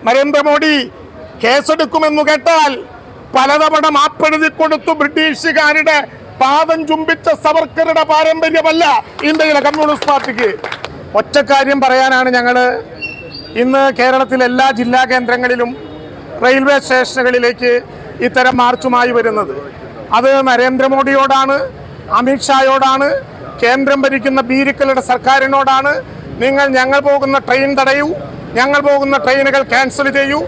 നരേന്ദ്രമോദി കേസെടുക്കുമെന്ന് കേട്ടാൽ പലതവണ മാപ്പെഴുതി കൊടുത്തു ബ്രിട്ടീഷുകാരുടെ പാദം ചുംബിച്ച സവർക്കറുടെ പാരമ്പര്യമല്ല ഇന്ത്യയിലെ കമ്മ്യൂണിസ്റ്റ് പാർട്ടിക്ക്. ഒറ്റ കാര്യം പറയാനാണ് ഞങ്ങൾ ഇന്ന് കേരളത്തിലെ എല്ലാ ജില്ലാ കേന്ദ്രങ്ങളിലും റെയിൽവേ സ്റ്റേഷനുകളിലേക്ക് ഇത്തരം മാർച്ചുമായി വരുന്നത്. അത് നരേന്ദ്രമോദിയോടാണ്, അമിത്ഷായോടാണ്, കേന്ദ്രം ഭരിക്കുന്ന ബീരിക്കളുടെ സർക്കാരിനോടാണ്. ഞങ്ങൾ പോകുന്ന ട്രെയിൻ തടയൂ, ഞങ്ങൾ പോകുന്ന ട്രെയിനുകൾ ക്യാൻസൽ ചെയ്യൂ,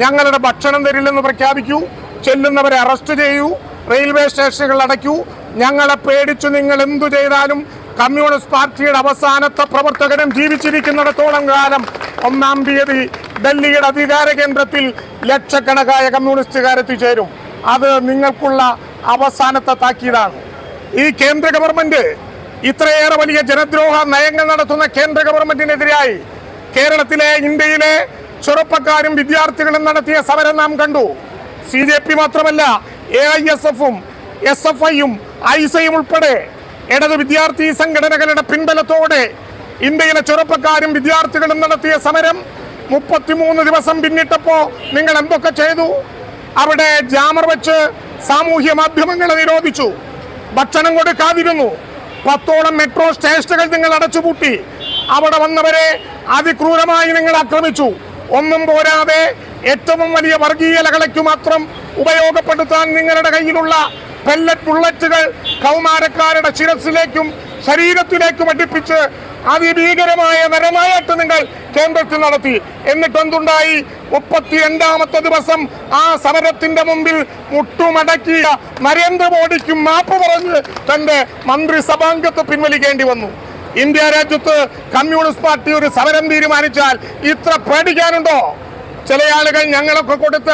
ഞങ്ങളുടെ ഭക്ഷണം തരില്ലെന്ന് പ്രഖ്യാപിക്കൂ, ചെല്ലുന്നവരെ അറസ്റ്റ് ചെയ്യൂ, റെയിൽവേ സ്റ്റേഷനുകൾ അടയ്ക്കൂ. ഞങ്ങളെ പേടിച്ചു നിങ്ങൾ എന്തു ചെയ്താലും കമ്മ്യൂണിസ്റ്റ് പാർട്ടിയുടെ അവസാനത്തെ പ്രവർത്തകനും ജീവിച്ചിരിക്കുന്നിടത്തോളം കാലം 1-ാം തീയതി ഡൽഹിയുടെ അധികാര കേന്ദ്രത്തിൽ ലക്ഷക്കണക്കായ കമ്മ്യൂണിസ്റ്റുകാർ എത്തിച്ചേരും. അത് നിങ്ങൾക്കുള്ള അവസാനത്തെ താക്കീതാണ്. ഈ കേന്ദ്ര ഗവൺമെന്റ് ഇത്രയേറെ വലിയ ജനദ്രോഹ നയങ്ങൾ നടത്തുന്ന കേന്ദ്ര ഗവൺമെന്റിനെതിരായി കേരളത്തിലെ, ഇന്ത്യയിലെ ചെറുപ്പക്കാരും വിദ്യാർത്ഥികളും നടത്തിയ സമരം നാം കണ്ടു. CJP മാത്രമല്ല, AISF-ഉം SFI-യും ISA-യും ഉൾപ്പെടെ ഇടത് വിദ്യാർത്ഥി സംഘടനകളുടെ പിൻബലത്തോടെ ഇന്ത്യയിലെ ചെറുപ്പക്കാരും വിദ്യാർത്ഥികളും നടത്തിയ സമരം 33 ദിവസം പിന്നിട്ടപ്പോൾ നിങ്ങൾ എന്തൊക്കെ ചെയ്തു? അവിടെ ജാമർ വെച്ച് സാമൂഹ്യ മാധ്യമങ്ങളെ നിരോധിച്ചു, ഭക്ഷണം കൊടുക്കാതിരുന്നു, 10ഓളം മെട്രോ സ്റ്റേഷനുകൾ നിങ്ങൾ അടച്ചുപൂട്ടി, അവിടെ വന്നവരെ അതിക്രൂരമായി നിങ്ങൾ ആക്രമിച്ചു. ഒന്നും പോരാതെ ഏറ്റവും വലിയ വർഗീയ ലഹളയ്ക്കു മാത്രം ഉപയോഗപ്പെടുത്താൻ നിങ്ങളുടെ കയ്യിലുള്ള പെല്ലറ്റ് ബുള്ളറ്റുകൾ കൗമാരക്കാരുടെ ശിരസിലേക്കും ശരീരത്തിലേക്കും അടുപ്പിച്ച് അതിഭീകരമായ നരനായിട്ട് നിങ്ങൾ കേന്ദ്രത്തിൽ നടത്തി. എന്നിട്ട് എന്തുണ്ടായി? 32ാമത്തെ ദിവസം ആ സമരത്തിന്റെ മുമ്പിൽ മുട്ടുമടക്കിയ നരേന്ദ്രമോദിക്കും മാപ്പ് പറഞ്ഞ് തന്റെ മന്ത്രിസഭാംഗത്വം പിൻവലിക്കേണ്ടി വന്നു. ഇന്ത്യ രാജ്യത്ത് കമ്മ്യൂണിസ്റ്റ് പാർട്ടി ഒരു സമരം തീരുമാനിച്ചാൽ ഇത്ര പേടിക്കാനുണ്ടോ? ചില ആളുകൾ ഞങ്ങളൊക്കെ കൊടുത്ത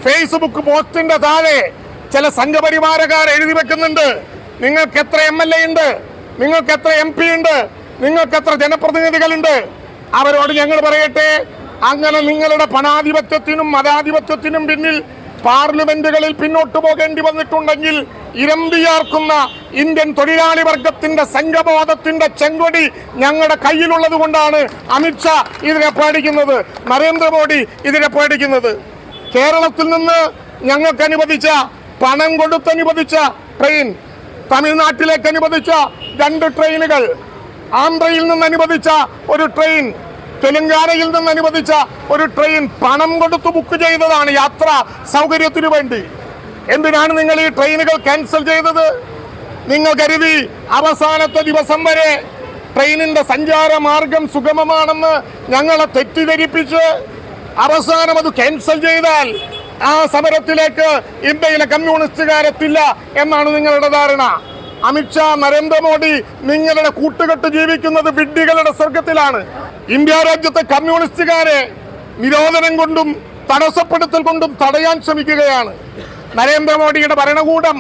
ഫേസ്ബുക്ക് പോസ്റ്റിന്റെ താഴെ ചില സംഘപരിവാരക്കാർ എഴുതി വെക്കുന്നുണ്ട്, നിങ്ങൾക്ക് എത്ര MLA ഉണ്ട്, നിങ്ങൾക്ക് എത്ര MP ഉണ്ട്, നിങ്ങൾക്ക് എത്ര ജനപ്രതിനിധികളുണ്ട്. അവരോട് ഞങ്ങൾ പറയട്ടെ, അങ്ങനെ നിങ്ങളുടെ പണാധിപത്യത്തിനും മതാധിപത്യത്തിനും പിന്നിൽ പാർലമെന്റുകളിൽ പിന്നോട്ട് പോകേണ്ടി വന്നിട്ടുണ്ടെങ്കിൽ ഇരമ്പിയാർക്കുന്ന ഇന്ത്യൻ തൊഴിലാളി വർഗത്തിന്റെ സംഘബോധത്തിന്റെ ചെങ്കൊടി ഞങ്ങളുടെ കയ്യിലുള്ളത് കൊണ്ടാണ് അമിത്ഷാ ഇതിനെ പേടിക്കുന്നത്, നരേന്ദ്രമോദി ഇതിനെ പേടിക്കുന്നത്. കേരളത്തിൽ നിന്ന് ഞങ്ങൾക്ക് അനുവദിച്ച, പണം കൊടുത്തനുവദിച്ച ട്രെയിൻ, തമിഴ്നാട്ടിലേക്ക് അനുവദിച്ച 2 ട്രെയിനുകൾ, ആന്ധ്രയിൽ നിന്ന് അനുവദിച്ച ഒരു ട്രെയിൻ, തെലങ്കാനയിൽ നിന്ന് അനുവദിച്ച ഒരു ട്രെയിൻ പണം കൊടുത്ത് ബുക്ക് ചെയ്തതാണ് യാത്രാ സൗകര്യത്തിനു വേണ്ടി. എന്തിനാണ് നിങ്ങൾ ഈ ട്രെയിനുകൾ ക്യാൻസൽ ചെയ്തത്? നിങ്ങൾ കരുതി അവസാനത്തെ ദിവസം വരെ ട്രെയിനിന്റെ സഞ്ചാര മാർഗം സുഗമമാണെന്ന് ഞങ്ങളെ തെറ്റിദ്ധരിപ്പിച്ച് അവസാനം അത് ക്യാൻസൽ ചെയ്താൽ ആ സമരത്തിലേക്ക് ഇന്ത്യയിലെ കമ്മ്യൂണിസ്റ്റുകാരെത്തില്ല എന്നാണ് നിങ്ങളുടെ ധാരണ. അമിത്ഷാ, നരേന്ദ്രമോദി നിങ്ങളുടെ കൂട്ടുകെട്ട് ജീവിക്കുന്നത് വിഡ്ഢികളുടെ സ്വർഗത്തിലാണ്. ഇന്ത്യ രാജ്യത്തെ കമ്മ്യൂണിസ്റ്റുകാരെ നിരോധനം കൊണ്ടും തടസ്സപ്പെടുത്തൽ കൊണ്ടും തടയാൻ ശ്രമിക്കുകയാണ്. നരേന്ദ്രമോദിയുടെ ഭരണകൂടം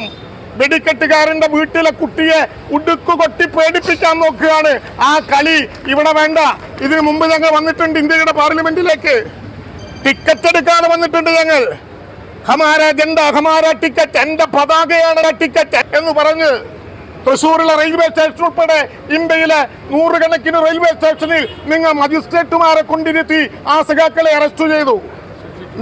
വെടിക്കെട്ടുകാരന്റെ വീട്ടിലെ കുട്ടിയെ ഉടുക്കു കൊട്ടി പേടിപ്പിക്കാൻ നോക്കുകയാണ്. ആ കളി ഇവിടെ വേണ്ട. ഇതിനു മുമ്പ് ഞങ്ങൾ വന്നിട്ടുണ്ട് ഇന്ത്യയുടെ പാർലമെന്റിലേക്ക്, ടിക്കറ്റ് എടുക്കാതെ വന്നിട്ടുണ്ട് ഞങ്ങൾ. ഹമാര ജണ്ട, ഹമാര ടിക്കറ്റ്, എന്റെ പതാകയാണ് ടിക്കറ്റ് എന്ന് പറഞ്ഞ് തൃശ്ശൂരിലെ റെയിൽവേ സ്റ്റേഷൻ ഉൾപ്പെടെ ഇന്ത്യയിലെ 100 കണക്കിന് റെയിൽവേ സ്റ്റേഷനിൽ നിങ്ങൾ മജിസ്ട്രേറ്റുമാരെ കൊണ്ടിരുത്തി ആ സഖാക്കളെ അറസ്റ്റ് ചെയ്തു.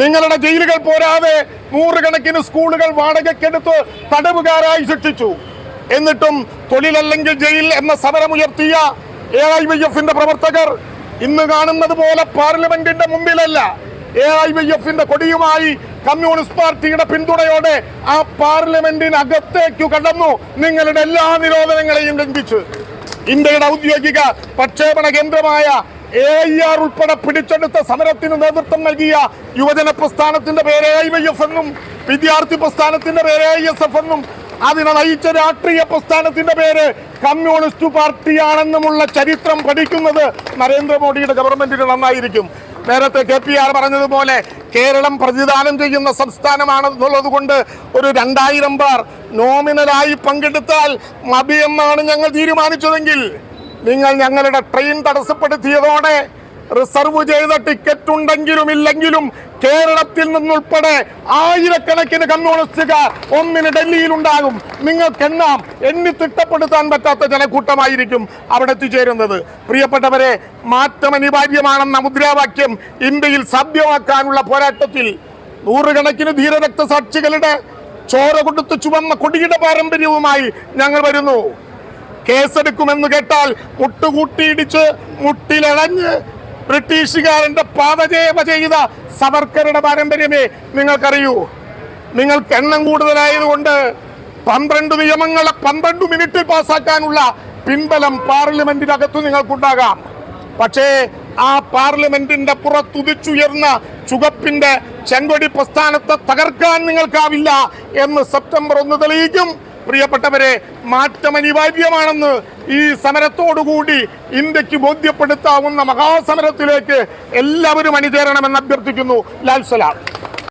നിങ്ങളുടെ ജയിലുകൾ പോരാതെ 100 കണക്കിന് സ്കൂളുകൾ വാടകയ്ക്കെടുത്ത് തടവുകാരായി ശിക്ഷിച്ചു. എന്നിട്ടും തൊഴിലല്ലെങ്കിൽ ജയിൽ എന്ന സമരമുയർത്തിയ AIYF-ന്റെ പ്രവർത്തകർ ഇന്ന് കാണുന്നത് പോലെ പാർലമെന്റിന്റെ മുമ്പിലല്ല, AIYF-ന്റെ കൊടിയുമായി കമ്മ്യൂണിസ്റ്റ് പാർട്ടിയുടെ പിന്തുണയോടെ ആ പാർലമെന്റിനകത്തേക്കു കടന്നു. നിങ്ങളുടെ എല്ലാ നിരോധനങ്ങളെയും ലംഘിച്ച് ഇന്ത്യയുടെ ഔദ്യോഗിക പ്രക്ഷേപണ കേന്ദ്രമായ AIR ഉൾപ്പെടെ പിടിച്ചെടുത്ത സമരത്തിന് നേതൃത്വം നൽകിയ യുവജന പ്രസ്ഥാനത്തിന്റെ പേര് AIYF എന്നും വിദ്യാർത്ഥി പ്രസ്ഥാനത്തിന്റെ പേര് AISF എന്നും അതിനെ നയിച്ച രാഷ്ട്രീയ പ്രസ്ഥാനത്തിന്റെ പേര് കമ്മ്യൂണിസ്റ്റ് പാർട്ടിയാണെന്നുമുള്ള ചരിത്രം പഠിക്കുന്നത് നരേന്ദ്രമോദിയുടെ ഗവൺമെന്റിന് നന്നായിരിക്കും. നേരത്തെ KPR പറഞ്ഞതുപോലെ കേരളം പ്രതിദാനം ചെയ്യുന്ന സംസ്ഥാനമാണെന്നുള്ളത് കൊണ്ട് ഒരു 2000 പേർ നോമിനലായി പങ്കെടുത്താൽ മതിയെന്നാണ് ഞങ്ങൾ തീരുമാനിച്ചതെങ്കിൽ, നിങ്ങൾ ഞങ്ങളുടെ ട്രെയിൻ തടസ്സപ്പെടുത്തിയതോടെ റിസർവ് ചെയ്ത ടിക്കറ്റ് ഉണ്ടെങ്കിലും ഇല്ലെങ്കിലും കേരളത്തിൽ നിന്നുൾപ്പെടെ ആയിരക്കണക്കിന് കമ്മ്യൂണിസ്റ്റുകാർ ഒന്നിന് ഡൽഹിയിൽ ഉണ്ടാകും. നിങ്ങൾക്കെണ്ണാം, എണ്ണി തിട്ടപ്പെടുത്താൻ പറ്റാത്ത ജനക്കൂട്ടമായിരിക്കും അവിടെ എത്തിച്ചേരുന്നത്. പ്രിയപ്പെട്ടവരെ, മാറ്റം അനിവാര്യമാണെന്ന മുദ്രാവാക്യം ഇന്ത്യയിൽ സാധ്യമാക്കാനുള്ള പോരാട്ടത്തിൽ നൂറുകണക്കിന് ധീരരക്തസാക്ഷികളുടെ ചോര കൊടുത്ത് ചുവന്ന കൊടിയുടെ പാരമ്പര്യവുമായി ഞങ്ങൾ വരുന്നു. കേസെടുക്കുമെന്ന് കേട്ടാൽ മുട്ടുകൂട്ടിയിടിച്ച് മുട്ടിലഴഞ്ഞ് ബ്രിട്ടീഷുകാരന്റെ പാദചേവ ചെയ്ത സവർക്കറുടെ പാരമ്പര്യമേ നിങ്ങൾക്കറിയൂ. നിങ്ങൾക്ക് എണ്ണം കൂടുതലായതുകൊണ്ട് 12 നിയമങ്ങളെ 12 മിനിറ്റിൽ പാസ്സാക്കാനുള്ള പിൻബലം പാർലമെന്റിനകത്ത് നിങ്ങൾക്കുണ്ടാകാം. പക്ഷേ ആ പാർലമെന്റിന്റെ പുറത്തുദിച്ചുയർന്ന ചുവപ്പിന്റെ ചെങ്കൊടി പ്രസ്ഥാനത്തെ തകർക്കാൻ നിങ്ങൾക്കാവില്ല എന്ന് സെപ്റ്റംബർ 1 തെളിയിക്കും. പ്രിയപ്പെട്ടവരെ, മാറ്റം അനിവാര്യമാണെന്ന് ഈ സമരത്തോടുകൂടി ഇന്ത്യക്ക് ബോധ്യപ്പെടുത്താവുന്ന മഹാസമരത്തിലേക്ക് എല്ലാവരും അണിചേരണമെന്ന് അഭ്യർത്ഥിക്കുന്നു. ലാൽ സലാം.